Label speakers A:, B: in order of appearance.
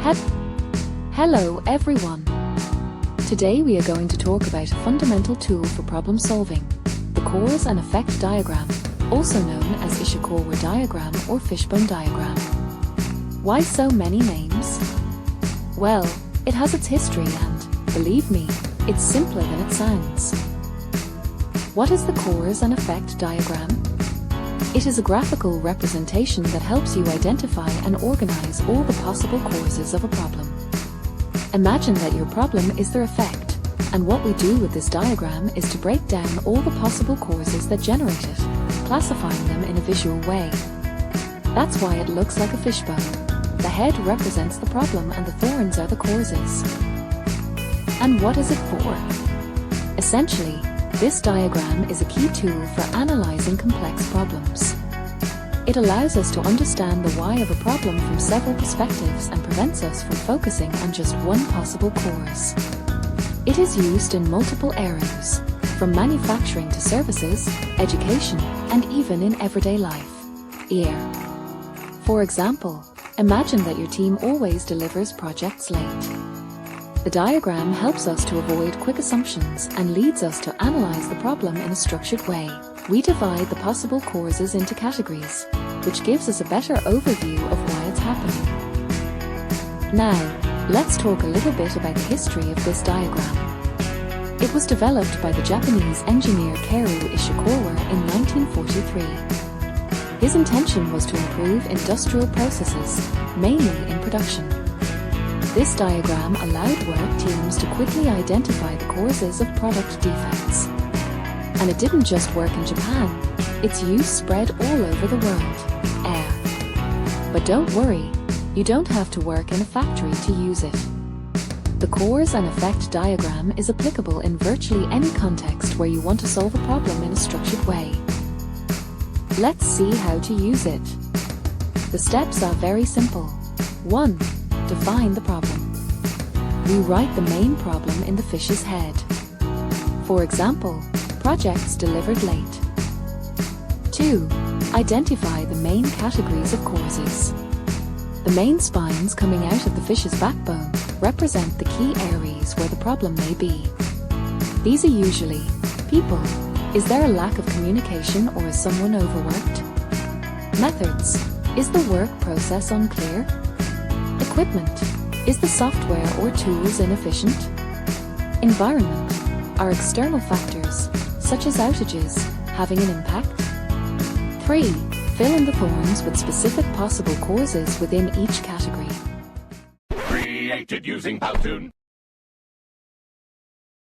A: He- Hello everyone! Today we are going to talk about a fundamental tool for problem solving, the cause and effect diagram, also known as Ishikawa diagram or fishbone diagram. Why so many names? Well, it has its history and, believe me, it's simpler than it sounds. What is the cause and effect diagram? It is a graphical representation that helps you identify and organize all the possible causes of a problem. Imagine that your problem is their effect, and what we do with this diagram is to break down all the possible causes that generate it, classifying them in a visual way. That's why it looks like a fishbone. The head represents the problem and the thorns are the causes. And what is it for? Essentially, this diagram is a key tool for analyzing complex problems. It allows us to understand the why of a problem from several perspectives and prevents us from focusing on just one possible cause. It is used in multiple areas, from manufacturing to services, education, and even in everyday life. For example, imagine that your team always delivers projects late. The diagram helps us to avoid quick assumptions and leads us to analyze the problem in a structured way. We divide the possible causes into categories, which gives us a better overview of why it's happening. Now, let's talk a little bit about the history of this diagram. It was developed by the Japanese engineer Kaoru Ishikawa in 1943. His intention was to improve industrial processes, mainly in production. This diagram allowed work teams to quickly identify the causes of product defects. And it didn't just work in Japan, its use spread all over the world. But don't worry, you don't have to work in a factory to use it. The cause and effect diagram is applicable in virtually any context where you want to solve a problem in a structured way. Let's see how to use it. The steps are very simple. 1. Define the problem. We write the main problem in the fish's head. For example, projects delivered late. 2. Identify the main categories of causes. The main spines coming out of the fish's backbone represent the key areas where the problem may be. These are usually people. Is there a lack of communication or is someone overworked? Methods. Is the work process unclear? Equipment. Is the software or tools inefficient? Environment. Are external factors, such as outages, having an impact? 3. Fill in the thorns with specific possible causes within each category.
B: Created using Powtoon.